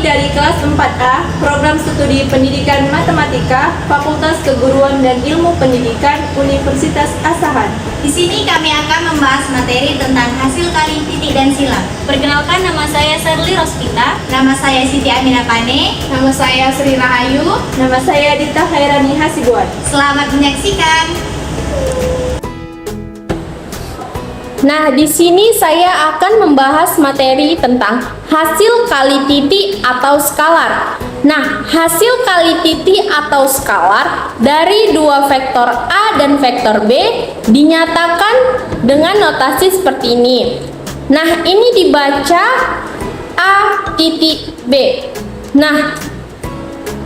dari kelas 4A, Program Studi Pendidikan Matematika, Fakultas Keguruan dan Ilmu Pendidikan, Universitas Asahan. Di sini kami akan membahas materi tentang hasil kali titik dan silang. Perkenalkan, nama saya Sherly Rospita. Nama saya Siti Aminah Pane. Nama saya Sri Rahayu. Nama saya Dita Khairani Hasibuan. Selamat menyaksikan. Nah, di sini saya akan membahas materi tentang hasil kali titik atau skalar. Nah, hasil kali titik atau skalar dari dua vektor A dan vektor B dinyatakan dengan notasi seperti ini. Nah, ini dibaca A titik B. Nah,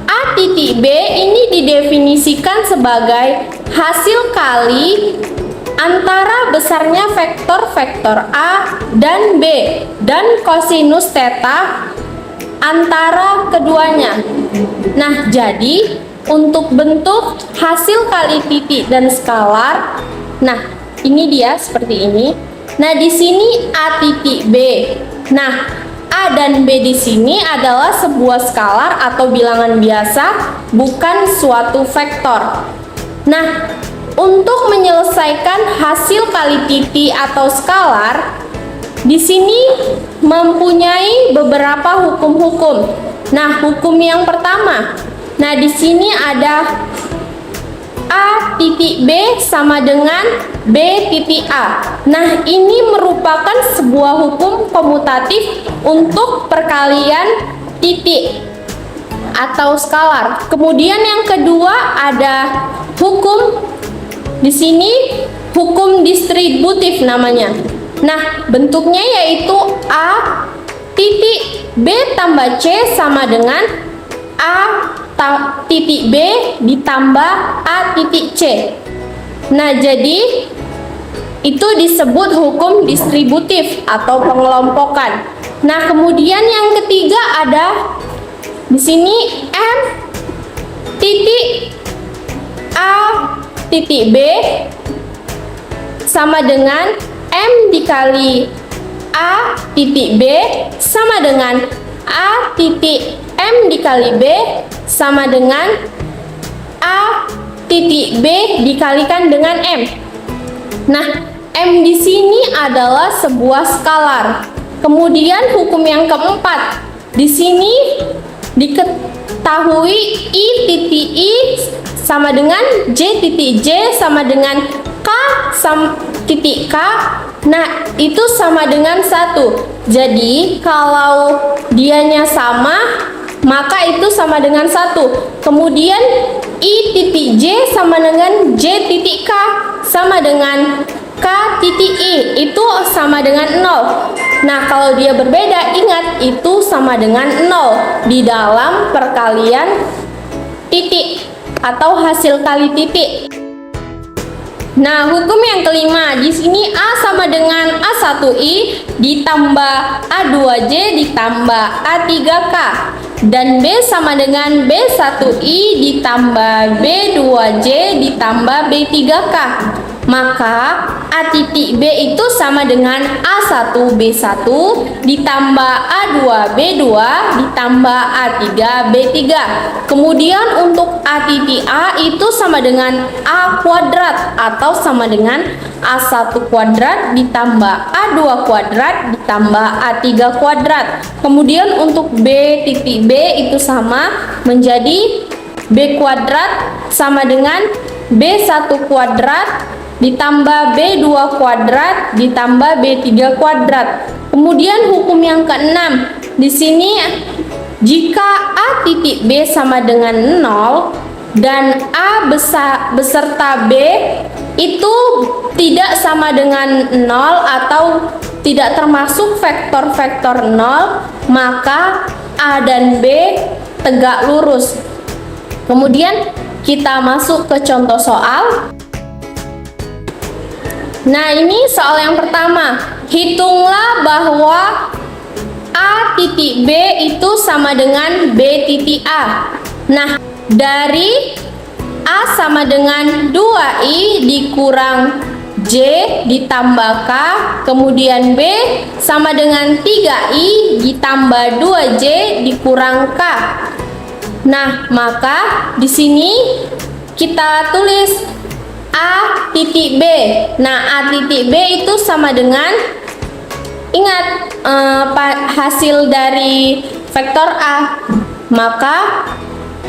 A titik B ini didefinisikan sebagai hasil kali antara besarnya vektor-vektor A dan B dan kosinus theta antara keduanya. Nah, jadi untuk bentuk hasil kali titik dan skalar, nah ini dia seperti ini. Nah, di sini A titik B. Nah, A dan B di sini adalah sebuah skalar atau bilangan biasa, bukan suatu vektor. Nah, untuk menyelesaikan hasil kali titik atau skalar, di sini mempunyai beberapa hukum-hukum. Nah, hukum yang pertama, nah di sini ada A titik B sama dengan B titik A. Nah, ini merupakan sebuah hukum komutatif untuk perkalian titik atau skalar. Kemudian yang kedua ada hukum di sini hukum distributif namanya. Nah, bentuknya yaitu A titik B tambah C sama dengan A titik B ditambah A titik C. Nah, jadi itu disebut hukum distributif atau pengelompokan. Nah, kemudian yang ketiga ada di sini M titik A titik B sama dengan M dikali A titik B sama dengan A titik M dikali B sama dengan A titik B dikalikan dengan M. Nah, M di sini adalah sebuah skalar. Kemudian hukum yang keempat, di sini diketahui I titik I sama dengan J titik J sama dengan K titik K. Nah, itu sama dengan 1. Jadi, kalau dianya sama, maka itu sama dengan 1. Kemudian, I titik J sama dengan J titik K sama dengan K titik I. Itu sama dengan 0. Nah, kalau dia berbeda, ingat itu sama dengan 0 di dalam perkalian titik atau hasil kali titik. Nah, hukum yang kelima, di sini A sama dengan A1I ditambah A2J ditambah A3K dan B sama dengan B1I ditambah B2J ditambah B3K. Maka A titik B itu sama dengan A1 B1 ditambah A2 B2 ditambah A3 B3. Kemudian untuk A titik A itu sama dengan A kuadrat atau sama dengan A1 kuadrat ditambah A2 kuadrat ditambah A3 kuadrat. Kemudian untuk B titik B itu sama menjadi B kuadrat sama dengan B1 kuadrat ditambah B2 kuadrat ditambah B3 kuadrat. Kemudian hukum yang keenam, di sini jika A titik B sama dengan 0 dan A beserta B itu tidak sama dengan 0 atau tidak termasuk vektor-vektor 0, maka A dan B tegak lurus. Kemudian kita masuk ke contoh soal. Nah, ini soal yang pertama. Hitunglah bahwa A titik B itu sama dengan B titik A. Nah, dari A sama dengan 2I dikurang J ditambah K, kemudian B sama dengan 3I ditambah 2J dikurang K. Nah, maka di sini kita tulis A titik B. Nah, A titik B itu sama dengan, ingat hasil dari vektor A, maka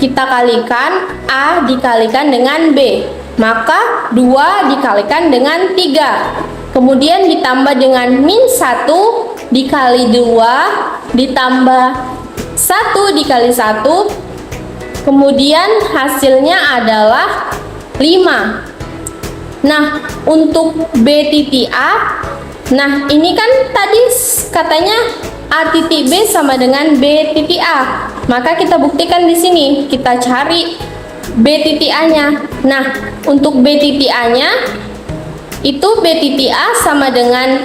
kita kalikan A dikalikan dengan B, maka 2 dikalikan dengan 3, kemudian ditambah dengan min 1 dikali 2 ditambah 1 dikali 1, kemudian hasilnya adalah 5. Nah, untuk B titik A, nah ini kan tadi katanya A titik B sama dengan B titik A. Maka kita buktikan di sini, kita cari B titik A-nya. Nah, untuk B titik A-nya itu B titik A sama dengan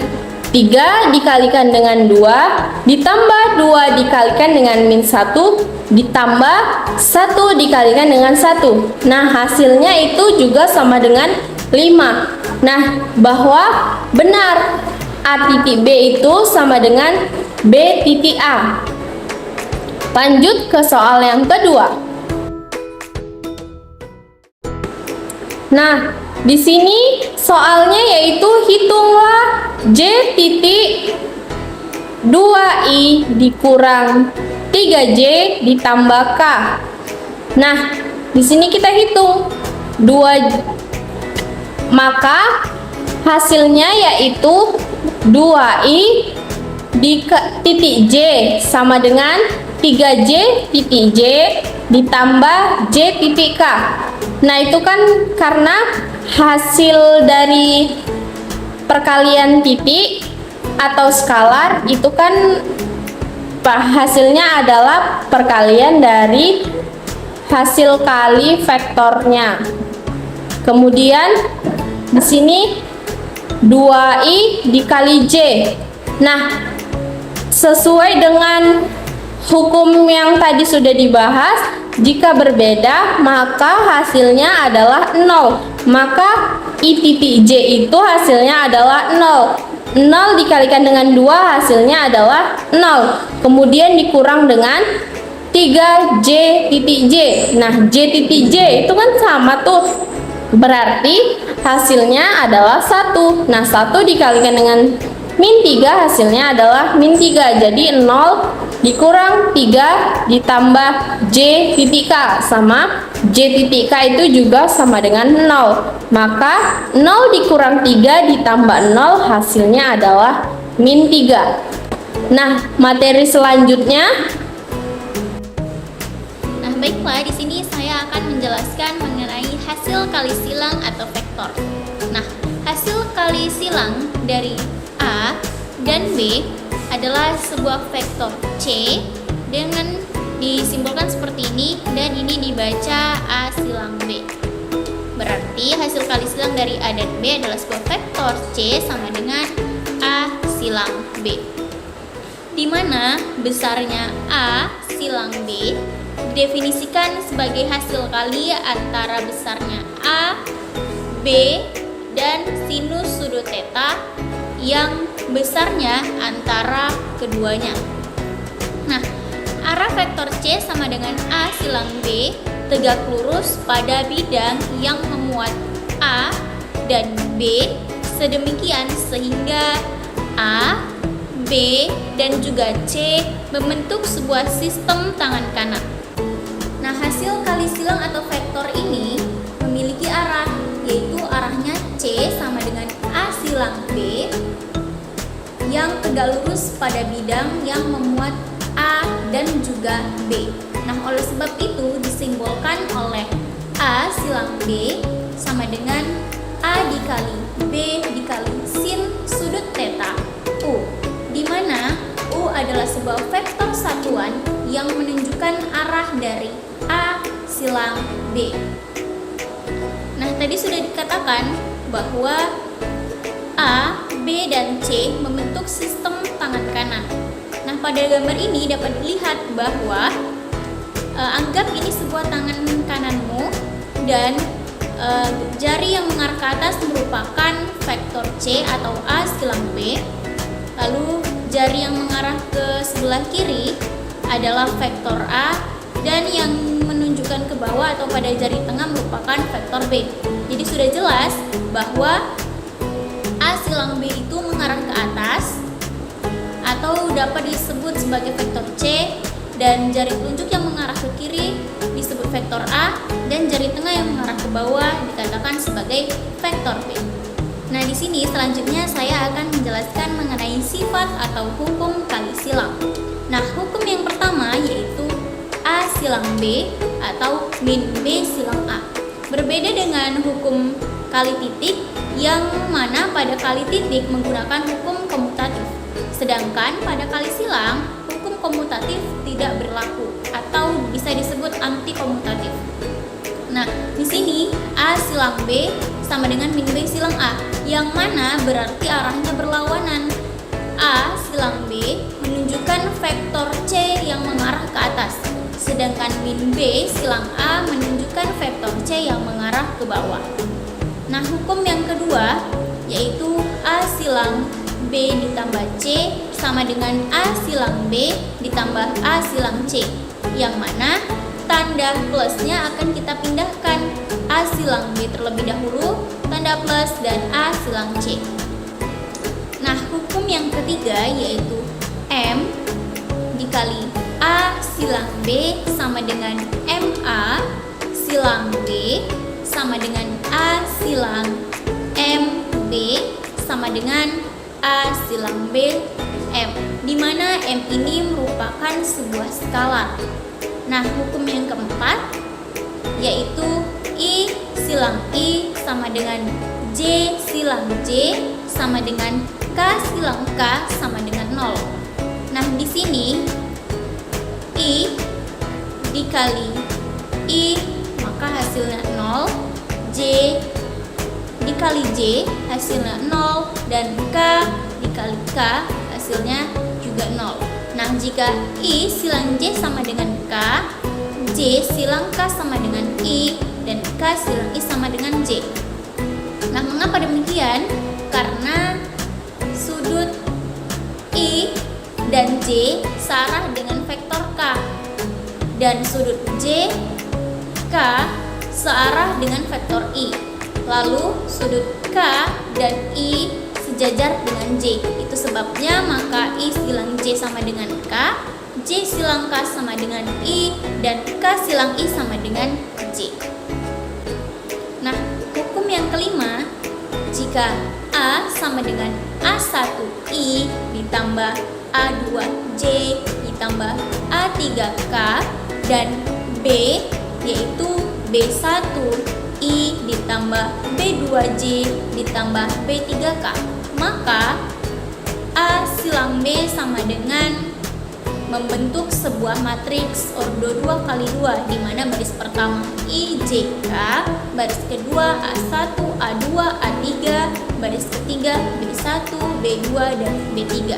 3 dikalikan dengan 2 ditambah 2 dikalikan dengan min 1 ditambah 1 dikalikan dengan 1. Nah, hasilnya itu juga sama dengan 5. Nah, bahwa benar A titik B itu sama dengan B titik A. Lanjut ke soal yang kedua. Nah, di sini soalnya yaitu hitunglah J titik 2I dikurang 3J ditambah K. Nah, di sini kita hitung 2, maka hasilnya yaitu 2I di titik J sama dengan 3J titik J ditambah J titik K. Nah, itu kan karena hasil dari perkalian titik atau skalar itu kan hasilnya adalah perkalian dari hasil kali vektornya. Kemudian di sini 2I dikali J. Nah, sesuai dengan hukum yang tadi sudah dibahas, jika berbeda maka hasilnya adalah 0. Maka I titik J itu hasilnya adalah 0. 0 dikalikan dengan 2 hasilnya adalah 0. Kemudian dikurang dengan 3J titik J. Nah, J titik J itu kan sama tuh. Berarti hasilnya adalah 1. Nah, 1 dikalikan dengan min 3 hasilnya adalah min 3. Jadi 0 dikurang 3 ditambah J titik K sama J titik K itu juga sama dengan 0. Maka 0 dikurang 3 ditambah 0 hasilnya adalah min 3. Nah, materi selanjutnya. Nah, baiklah, di sini saya akan menjelaskan mengenai hasil kali silang atau vektor. Nah, hasil kali silang dari A dan B adalah sebuah vektor C dengan disimbolkan seperti ini, dan ini dibaca A silang B. Berarti hasil kali silang dari A dan B adalah sebuah vektor C sama dengan A silang B, di mana besarnya A silang B didefinisikan sebagai hasil kali antara besarnya A, B, dan sinus sudut theta yang besarnya antara keduanya. Nah, arah vektor C sama dengan A silang B tegak lurus pada bidang yang memuat A dan B sedemikian sehingga A, B, dan juga C membentuk sebuah sistem tangan kanan. Nah, hasil kali silang atau vektor ini memiliki arah, yaitu arahnya C sama dengan A silang B yang tegak lurus pada bidang yang memuat A dan juga B. Nah, oleh sebab itu disimbolkan oleh A silang B sama dengan A dikali B dikali sin sudut theta U, di mana U adalah sebuah vektor satuan yang menunjukkan arah dari A silang B. Nah, tadi sudah dikatakan bahwa A, B, dan C membentuk sistem tangan kanan. Nah, pada gambar ini dapat dilihat bahwa anggap ini sebuah tangan kananmu dan jari yang mengarah ke atas merupakan vektor C atau A silang B. Lalu jari yang mengarah ke sebelah kiri adalah vektor A, dan yang menunjukkan ke bawah atau pada jari tengah merupakan vektor B. Jadi sudah jelas bahwa A silang B itu mengarah ke atas atau dapat disebut sebagai vektor C, dan jari telunjuk yang mengarah ke kiri disebut vektor A, dan jari tengah yang mengarah ke bawah dikatakan sebagai vektor B. Nah, di sini selanjutnya saya akan menjelaskan mengenai sifat atau hukum kali silang. Nah, hukum yang pertama yaitu A silang B atau min B silang A. Berbeda dengan hukum kali titik yang mana pada kali titik menggunakan hukum komutatif. Sedangkan pada kali silang, hukum komutatif tidak berlaku atau bisa disebut anti komutatif. Nah, di sini A silang B sama dengan min B silang A, yang mana berarti arahnya berlawanan. A silang B menunjukkan vektor C yang mengarah ke atas, sedangkan min B silang A menunjukkan vektor C yang mengarah ke bawah. Nah, hukum yang kedua yaitu A silang B ditambah C sama dengan A silang B ditambah A silang C, yang mana tanda plusnya akan kita pindahkan. A silang B terlebih dahulu, tanda plus, dan A silang C. Nah, hukum yang ketiga yaitu M dikali A silang B sama dengan MA silang B sama dengan A silang MB sama dengan A silang B M, di mana M ini merupakan sebuah skalar. Nah, hukum yang keempat yaitu I silang I sama dengan J silang J sama dengan K silang K sama dengan 0. Nah, di sini I dikali I maka hasilnya 0, J dikali J hasilnya 0, dan K dikali K hasilnya juga 0. Nah, jika I silang J sama dengan K, J silang K sama dengan I, dan K silang I sama dengan J. Nah, mengapa demikian? Karena sudut I dan J searah dengan vektor K, dan sudut J K searah dengan vektor I. Lalu sudut K dan I sejajar dengan J. Itu sebabnya maka I silang J sama dengan K, J silang K sama dengan I, dan K silang I sama dengan J. Nah, hukum yang kelima, jika A sama dengan A1I ditambah A2J ditambah A3K dan B yaitu B1I ditambah B2J ditambah B3K, maka A silang B sama dengan membentuk sebuah matriks ordo 2 kali 2, di mana baris pertama IJK, baris kedua A1, A2, A3, baris ketiga B1, B2, dan B3.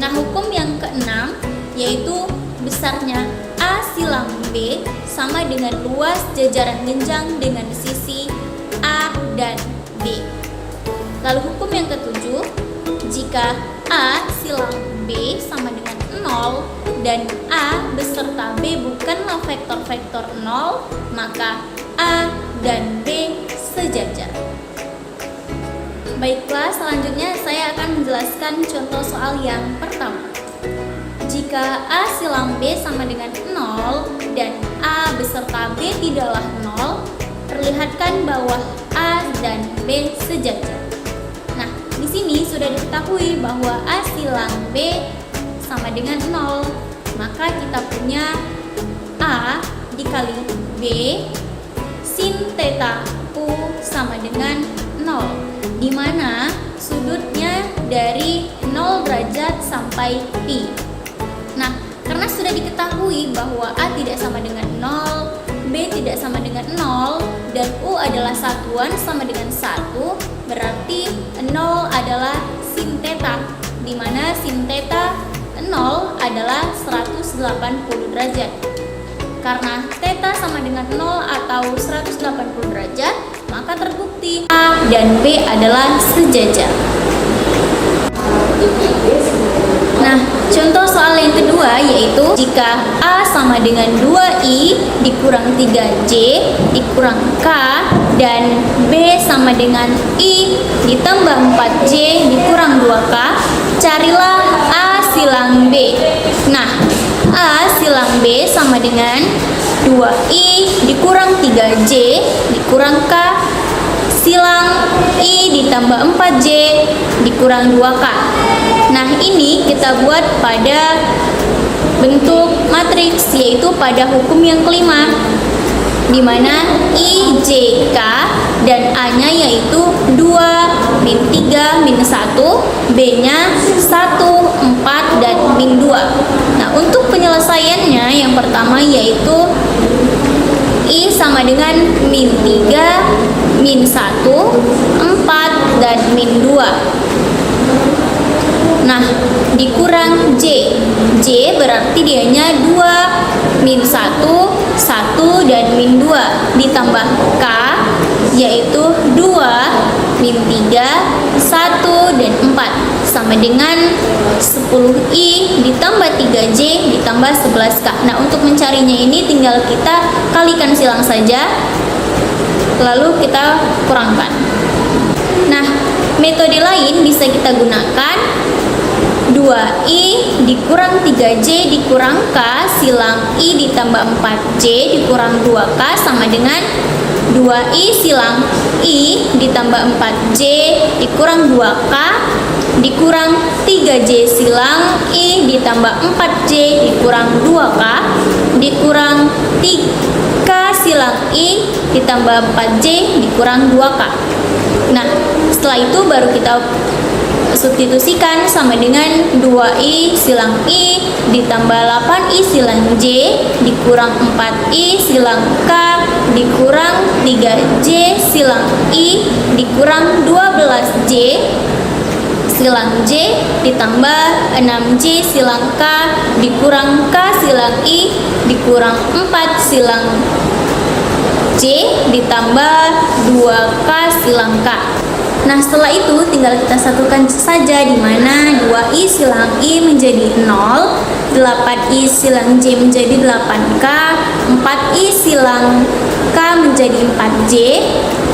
Nah, hukum yang keenam yaitu besarnya A silang B sama dengan luas jajaran genjang dengan sisi A dan B. Lalu hukum yang ketujuh, jika A silang B sama dengan 0 dan A beserta B bukanlah vektor-vektor 0, maka A dan B sejajar. Baiklah, selanjutnya saya akan menjelaskan contoh soal yang pertama. Jika A silang B sama dengan 0 dan A beserta B tidaklah 0, perlihatkan bahwa A dan B sejajar. Nah, di sini sudah diketahui bahwa A silang B sama dengan 0, maka kita punya A dikali B sin theta U sama dengan 0, di mana sudutnya dari 0 derajat sampai pi. Nah, karena sudah diketahui bahwa A tidak sama dengan 0, B tidak sama dengan 0, dan U adalah satuan sama dengan 1, berarti 0 adalah sin theta, di mana sin theta 0 adalah 180 derajat. Karena theta sama dengan 0 atau 180 derajat, maka terbukti A dan B adalah sejajar. Nah, contoh soal yang kedua yaitu jika A sama dengan 2I dikurang 3J dikurang K dan B sama dengan I ditambah 4J dikurang 2K, carilah A silang B. Nah, A silang B sama dengan 2I dikurang 3J dikurang K silang I ditambah 4J dikurang 2K. Nah, ini kita buat pada bentuk matriks, yaitu pada hukum yang kelima, di mana I, J, K dan A-nya yaitu 2, min 3, min 1, B-nya 1, 4, dan min 2. Nah, untuk penyelesaiannya yang pertama yaitu I sama dengan min 3, min 1, 4, dan min 2. Nah, dikurang J. J berarti dianya 2, min 1, 1, dan min 2. Ditambah K, yaitu 2, min 3, 1, dan 4. Sama dengan 10I ditambah 3J ditambah 11K. Nah, untuk mencarinya ini tinggal kita kalikan silang saja, lalu kita kurangkan. Nah, metode lain bisa kita gunakan 2I dikurang 3J dikurang K silang I ditambah 4J dikurang 2K sama dengan 2I silang I ditambah 4J dikurang 2K dikurang 3J silang I ditambah 4J dikurang 2K dikurang 3K silang I ditambah 4J dikurang 2K. Nah, setelah itu baru kita substitusikan sama dengan 2I silang I ditambah 8I silang J dikurang 4I silang K dikurang 3J silang I dikurang 12J silang J ditambah 6J silang K dikurang K silang I dikurang 4 silang J ditambah 2K silang K. Nah, setelah itu tinggal kita satukan saja, di mana 2I silang I menjadi 0, 8I silang J menjadi 8K, 4I silang K menjadi 4J,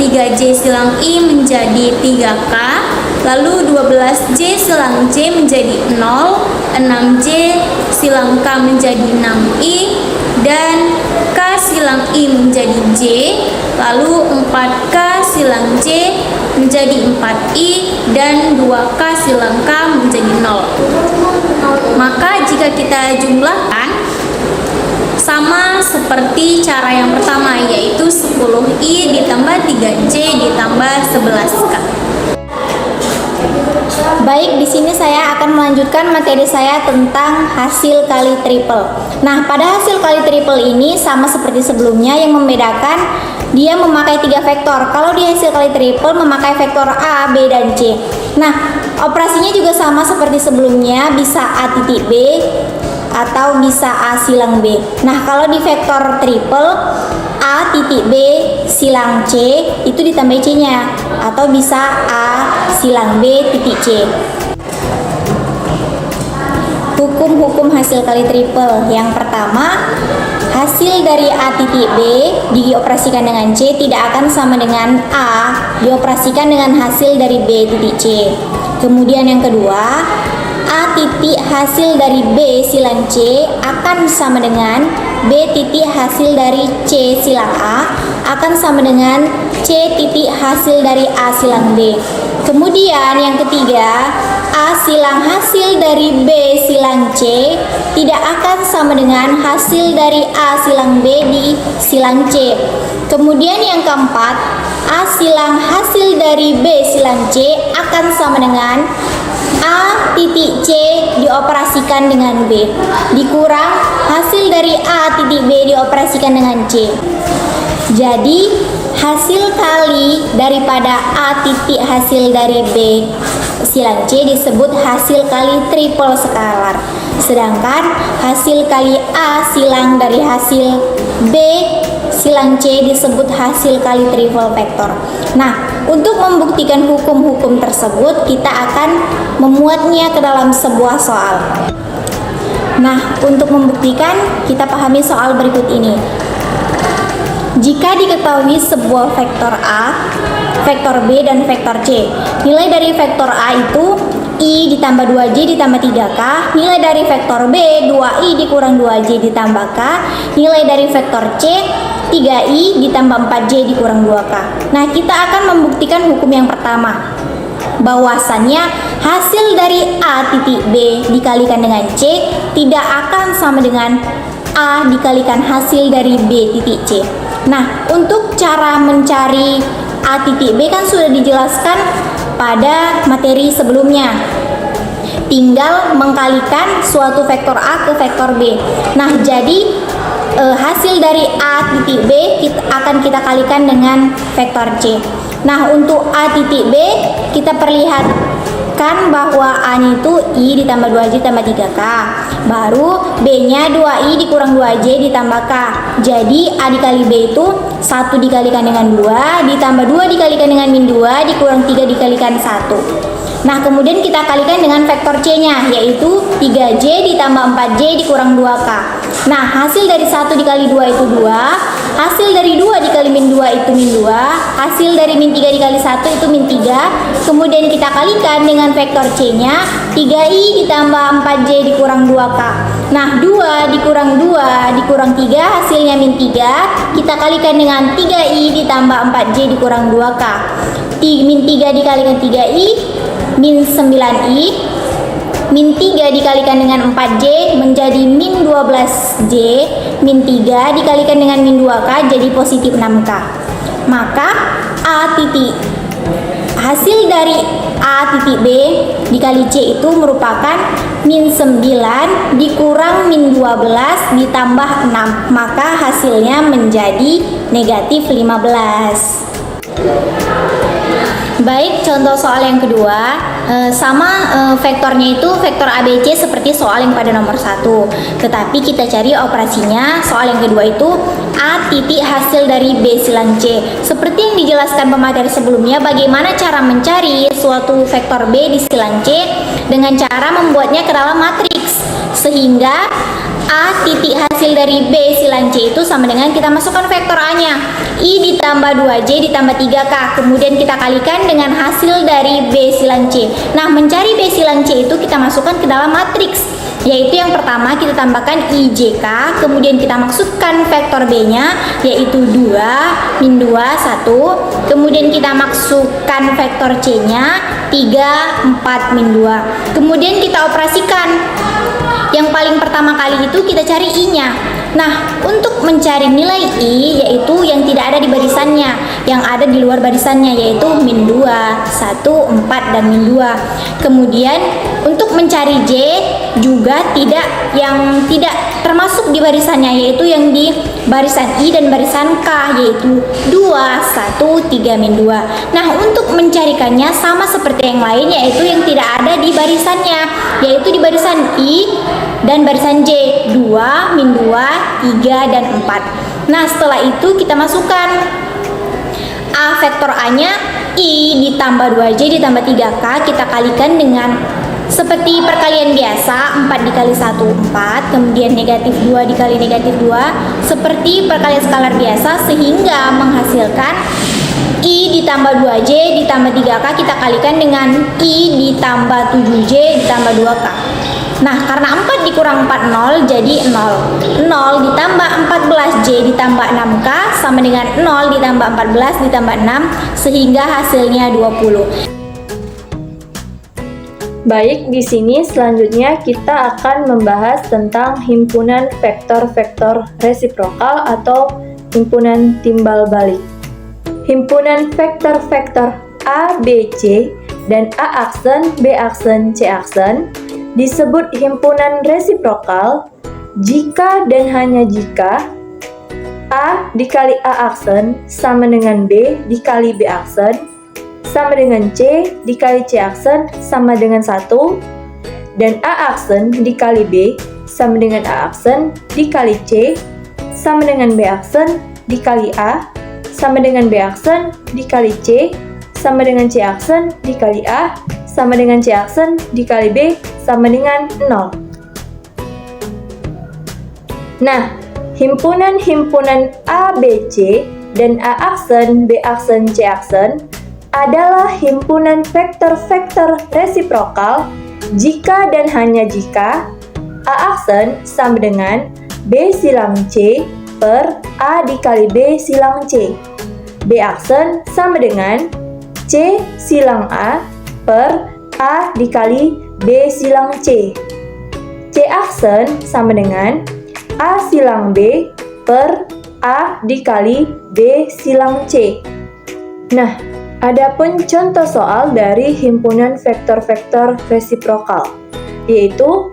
3J silang I menjadi 3K, lalu 12J silang J menjadi 0, 6J silang K menjadi 6I, dan K silang I menjadi J, lalu 4K silang J menjadi 4I, dan 2K silang K menjadi 0. Maka jika kita jumlahkan sama seperti cara yang pertama, yaitu 10I ditambah 3J ditambah 11K. Baik, di sini saya akan melanjutkan materi saya tentang hasil kali triple. Nah, pada hasil kali triple ini sama seperti sebelumnya, yang membedakan dia memakai 3 vektor. Kalau di hasil kali triple memakai vektor A, B, dan C. Nah, operasinya juga sama seperti sebelumnya, bisa A titik B atau bisa A silang B. Nah, kalau di vektor triple A titik B silang C itu ditambah C-nya, atau bisa A silang B titik C. Hukum-hukum hasil kali triple. Yang pertama, hasil dari A titik B dioperasikan dengan C tidak akan sama dengan A dioperasikan dengan hasil dari B titik C. Kemudian yang kedua, A titik hasil dari B silang C akan sama dengan B titik hasil dari C silang A akan sama dengan C titik hasil dari A silang B. Kemudian yang ketiga, A silang hasil dari B silang C tidak akan sama dengan hasil dari A silang B di silang C. Kemudian yang keempat, A silang hasil dari B silang C akan sama dengan A titik C dioperasikan dengan B dikurang hasil dari A titik B dioperasikan dengan C. Jadi hasil kali daripada A titik hasil dari B silang C disebut hasil kali triple skalar. sedangkan hasil kali A silang dari hasil B silang C disebut hasil kali triple vektor. Nah, untuk membuktikan hukum-hukum tersebut, kita akan memuatnya ke dalam sebuah soal. Nah, untuk membuktikan, kita pahami soal berikut ini. Jika diketahui sebuah vektor A, vektor B, dan vektor C, nilai dari vektor A itu I ditambah 2J ditambah 3K, nilai dari vektor B 2I dikurang 2J ditambah K, nilai dari vektor C 3I ditambah 4J dikurang 2K. Nah, kita akan membuktikan hukum yang pertama, bahwasannya hasil dari A titik B dikalikan dengan C tidak akan sama dengan A dikalikan hasil dari B titik C. Nah, untuk cara mencari A titik B kan sudah dijelaskan pada materi sebelumnya. Tinggal mengkalikan suatu vektor A ke vektor B. Nah, jadi hasil dari A titik B akan kita kalikan dengan vektor C. Nah, untuk A titik B kita perlihatkan bahwa A-nya itu I ditambah 2J ditambah 3K. Baru B-nya 2I dikurang 2J ditambah K. Jadi A dikali B itu 1 dikalikan dengan 2 ditambah 2 dikalikan dengan min 2 dikurang 3 dikalikan 1. Nah, kemudian kita kalikan dengan vektor C-nya, yaitu 3J ditambah 4J dikurang 2K. Nah, hasil dari 1 dikali 2 itu 2, hasil dari 2 dikali min 2 itu min 2, hasil dari min 3 dikali 1 itu min 3, kemudian kita kalikan dengan vektor C-nya, 3I ditambah 4J dikurang 2K. Nah, 2 dikurang 2 dikurang 3, hasilnya min 3, kita kalikan dengan 3I ditambah 4J dikurang 2K. Min 3 dikalikan 3I, min 9i, min 3 dikalikan dengan 4j menjadi min 12j, min 3 dikalikan dengan min 2k jadi positif 6k. Maka A titik hasil dari A titik B dikali C itu merupakan min 9 dikurang min 12 ditambah 6, maka hasilnya menjadi negatif 15. Baik, contoh soal yang kedua, vektornya itu vektor ABC seperti soal yang pada nomor 1. Tetapi kita cari operasinya, soal yang kedua itu A titik hasil dari B silang C. Seperti yang dijelaskan pemateri sebelumnya, bagaimana cara mencari suatu vektor B di silang C dengan cara membuatnya ke dalam matriks. Sehingga A titik hasil dari B silang C itu sama dengan kita masukkan vektor A-nya, I ditambah 2J ditambah 3K, kemudian kita kalikan dengan hasil dari B silang C. Nah, mencari B silang C itu kita masukkan ke dalam matriks, yaitu yang pertama kita tambahkan IJK, kemudian kita masukkan vektor B-nya, yaitu 2, min 2, 1, kemudian kita masukkan vektor C-nya, 3, 4, min 2. Kemudian kita operasikan. Yang paling pertama kali itu kita cari I-nya. Nah, untuk mencari nilai I, yaitu yang tidak ada di barisannya, yang ada di luar barisannya, yaitu min 2, 1, 4, dan min 2. Kemudian untuk mencari J juga yang tidak termasuk di barisannya, yaitu yang di barisan I dan barisan K, yaitu 2, 1, 3, min 2. Nah, untuk mencarikannya sama seperti yang lain, yaitu yang tidak ada di barisannya, yaitu di barisan I dan barisan J, 2, min 2, 3, dan 4. Nah, setelah itu kita masukkan A vektor A-nya, I ditambah 2J ditambah 3K, kita kalikan dengan seperti perkalian biasa, 4 dikali 1, 4, kemudian negatif 2 dikali negatif 2, seperti perkalian skalar biasa, sehingga menghasilkan I ditambah 2J ditambah 3K, kita kalikan dengan I ditambah 7J ditambah 2K. Nah, karena 4 dikurang 4, 0, jadi 0. 0 ditambah 14J ditambah 6K sama dengan 0 ditambah 14 ditambah 6, sehingga hasilnya 20. Baik, di sini selanjutnya kita akan membahas tentang himpunan vektor-vektor resiprokal atau himpunan timbal balik. Himpunan vektor-vektor A, B, C dan A aksen, B aksen, C aksen disebut himpunan resiprokal jika dan hanya jika A dikali A aksen sama dengan B dikali B aksen sama dengan C dikali C aksen sama dengan 1, dan A aksen dikali B sama dengan A aksen dikali C sama dengan B aksen dikali A sama dengan B aksen dikali C sama dengan C aksen dikali A sama dengan C aksen dikali B sama dengan 0. Nah, himpunan-himpunan A, B, C dan A aksen, B aksen, C aksen adalah himpunan vektor-vektor resiprokal jika dan hanya jika A aksen sama dengan B silang C per A dikali B silang C. B aksen sama dengan C silang A per A dikali B silang C. C aksen sama dengan A silang B per A dikali B silang C. Nah, adapun contoh soal dari himpunan vektor-vektor resiprokal, yaitu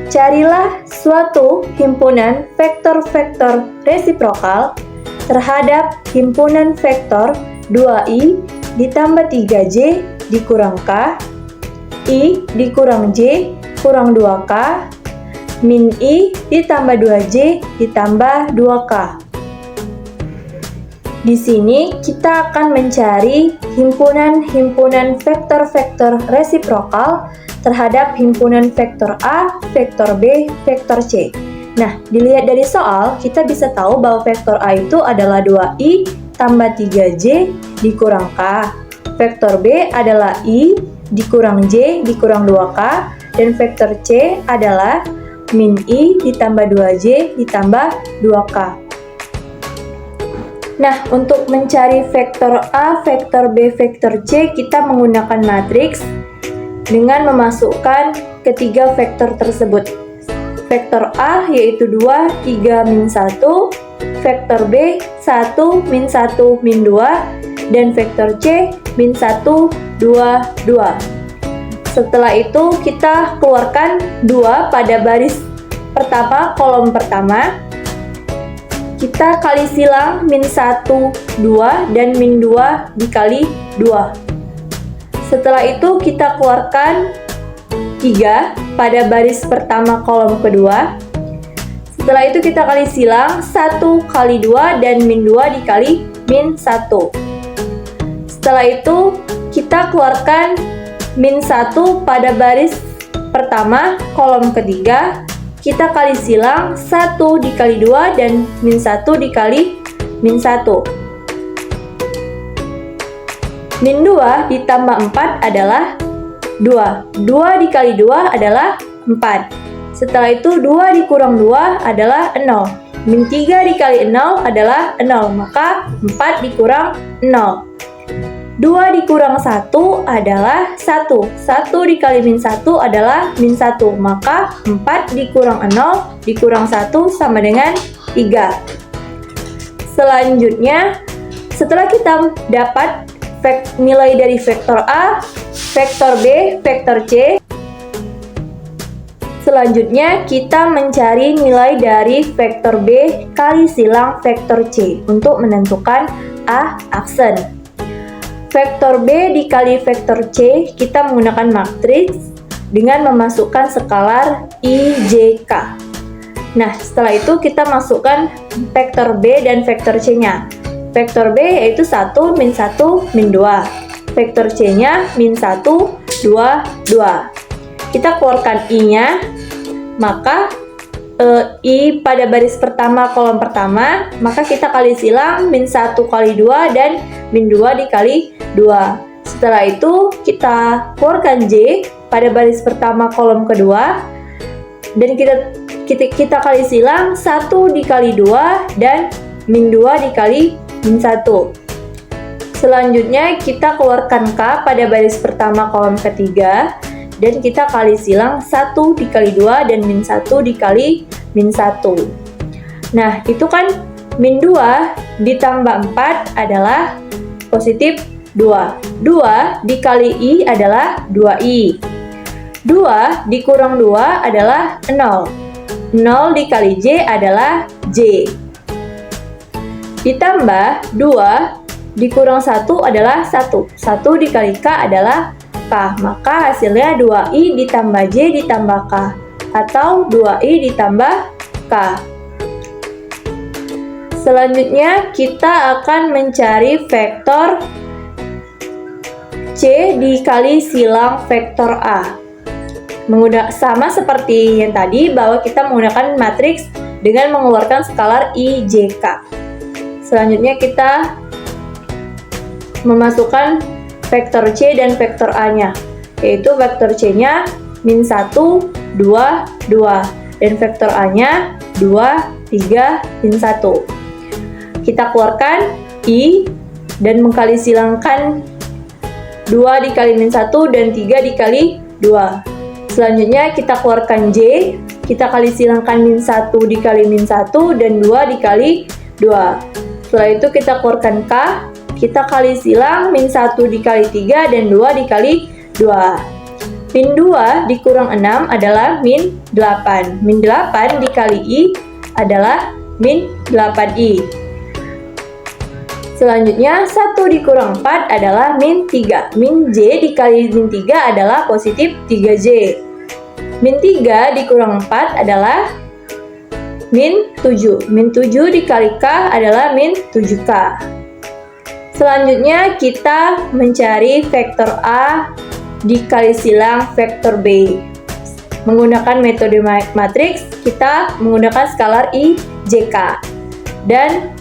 carilah suatu himpunan vektor-vektor resiprokal terhadap himpunan vektor 2i ditambah 3j dikurang k, i dikurang j kurang 2k, min i ditambah 2j ditambah 2k. Di sini kita akan mencari himpunan-himpunan vektor-vektor resiprokal terhadap himpunan vektor A, vektor B, vektor C. Nah, dilihat dari soal, kita bisa tahu bahwa vektor A itu adalah 2i tambah 3j dikurang k. Vektor B adalah i dikurang j dikurang 2k. Dan vektor C adalah min i ditambah 2j ditambah 2k. Nah, untuk mencari vektor A, vektor B, vektor C, kita menggunakan matriks dengan memasukkan ketiga vektor tersebut. Vektor A yaitu 2, 3, min 1, vektor B 1, min 1, min 2, dan vektor C min 1, 2, 2. Setelah itu kita keluarkan 2 pada baris pertama, kolom pertama. Kita kali silang min 1, 2 dan min 2 dikali 2. Setelah itu kita keluarkan 3 pada baris pertama kolom kedua. Setelah itu kita kali silang 1 kali 2 dan min 2 dikali min 1. Setelah itu kita keluarkan min 1 pada baris pertama kolom ketiga. Kita kali silang 1 dikali 2 dan min 1 dikali min 1. Min 2 ditambah 4 adalah 2. 2 dikali 2 adalah 4. Setelah itu 2 dikurang 2 adalah 0. Min 3 dikali 0 adalah 0. Maka 4 dikurang 0. 2 dikurang 1 adalah 1. 1 dikali min 1 adalah min 1. Maka 4 dikurang 0 dikurang 1 sama dengan 3. Selanjutnya, setelah kita dapat nilai dari vektor A, vektor B, vektor C, selanjutnya kita mencari nilai dari vektor B kali silang vektor C untuk menentukan A aksen. Vektor B dikali vektor C kita menggunakan matriks dengan memasukkan skala I, J, K. Nah, setelah itu kita masukkan vektor B dan vektor C-nya. Vektor B yaitu 1, min 1, min 2. Vektor C-nya min 1, 2, 2. Kita keluarkan I-nya, maka I pada baris pertama kolom pertama, maka kita kali silang min 1 kali 2 dan min 2 dikali 2. Setelah itu kita keluarkan J pada baris pertama kolom kedua dan kita kali silang 1 dikali 2 dan min 2 dikali min 1. Selanjutnya kita keluarkan K pada baris pertama kolom ketiga dan kita kali silang 1 dikali 2 dan min 1 dikali min 1. Nah, itu kan min 2 ditambah 4 adalah positif 2. 2 dikali I adalah 2I. 2 dikurang 2 adalah 0. 0 dikali J adalah J. Ditambah 2 dikurang 1 adalah 1. 1 dikali K adalah K. Maka hasilnya 2I ditambah J ditambah K atau 2I ditambah K. Selanjutnya kita akan mencari vektor C dikali silang vektor A. Sama seperti yang tadi bahwa kita menggunakan matriks dengan mengeluarkan skalar IJK. Selanjutnya kita memasukkan vektor C dan vektor A-nya, yaitu vektor C-nya min 1, 2, 2 dan vektor A-nya 2, 3, min 1. Kita keluarkan I dan mengkali silangkan 2 dikali min 1 dan 3 dikali 2. Selanjutnya kita keluarkan J, kita kali silangkan min 1 dikali min 1 dan 2 dikali 2. Setelah itu kita keluarkan K, kita kali silang min 1 dikali 3 dan 2 dikali 2. Min 2 dikurang 6 adalah min 8. Min 8 dikali I adalah min 8I. Selanjutnya 1 dikurang 4 adalah min 3. Min J dikali min 3 adalah positif 3J. Min 3 dikurang 4 adalah min 7. Min 7 dikali K adalah min 7K. Selanjutnya kita mencari vektor A dikali silang vektor B. Menggunakan metode matriks, kita menggunakan skalar IJK. Dan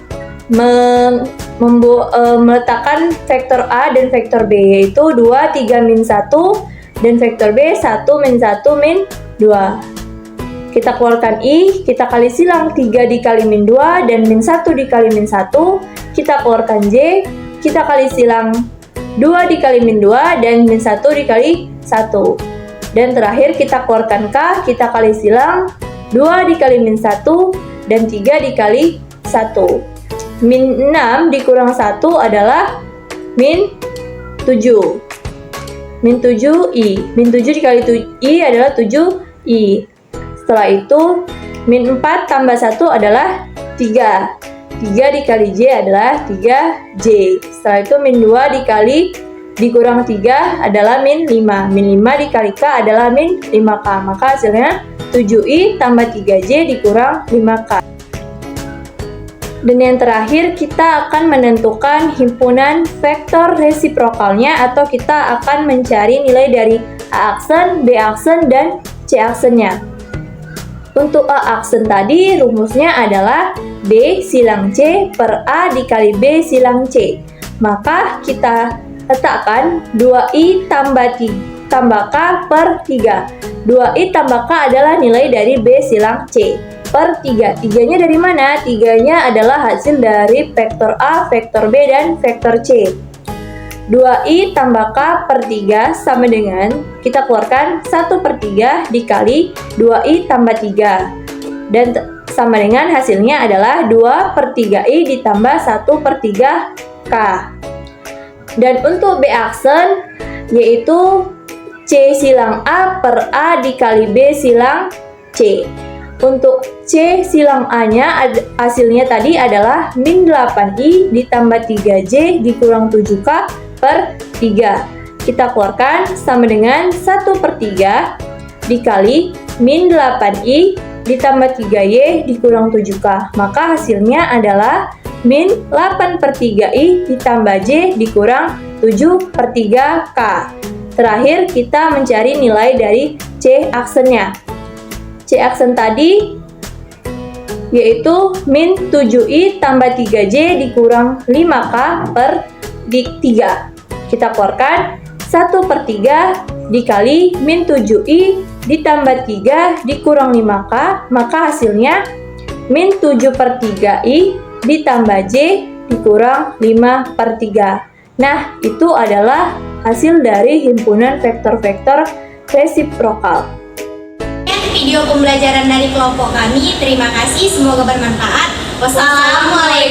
meletakkan vektor A dan vektor B, yaitu 2, 3, min 1 dan vektor B 1, min 1, min 2. Kita keluarkan I, kita kali silang 3 dikali min 2 dan min 1 dikali min 1. Kita keluarkan J, kita kali silang 2 dikali min 2 dan min 1 dikali 1. Dan terakhir kita keluarkan K, kita kali silang 2 dikali min 1 dan 3 dikali 1. Min 6 dikurang 1 adalah min 7. Min 7I. Min 7 dikali I adalah 7I. Setelah itu, min 4 tambah 1 adalah 3. 3 dikali J adalah 3J. Setelah itu, min 2 dikurang 3 adalah min 5. Min 5 dikali K adalah min 5K. Maka hasilnya 7I tambah 3J dikurang 5K. Dan yang terakhir, kita akan menentukan himpunan vektor resiprokalnya atau kita akan mencari nilai dari A aksen, B aksen, dan C aksennya. Untuk A aksen tadi rumusnya adalah B silang C per A dikali B silang C. Maka kita letakkan 2I tambah K per 3. 2I tambah K adalah nilai dari B silang C per 3. 3-nya dari mana? 3-nya adalah hasil dari vektor A, vektor B, dan vektor C. 2I tambah K per 3 sama dengan, kita keluarkan 1 per 3 dikali 2I tambah 3. Dan sama dengan hasilnya adalah 2 per 3I ditambah 1 per 3K. Dan untuk B aksen, yaitu C silang A per A dikali B silang C. Untuk C silang A-nya hasilnya tadi adalah min 8I ditambah 3J dikurang 7K per 3. Kita keluarkan sama dengan 1 per 3 dikali min 8I ditambah 3Y dikurang 7K. Maka hasilnya adalah min 8 per 3I ditambah J dikurang 7 per 3K. Terakhir kita mencari nilai dari C aksennya. C aksen tadi yaitu min 7I tambah 3J dikurang 5K per 3. Kita keluarkan 1 per 3 dikali min 7I ditambah 3 dikurang 5K, maka hasilnya min 7 per 3I ditambah J dikurang 5 per 3. Nah, itu adalah hasil dari himpunan vektor-vektor resiprokal. Video pembelajaran dari kelompok kami. Terima kasih, semoga bermanfaat. Wassalamualaikum.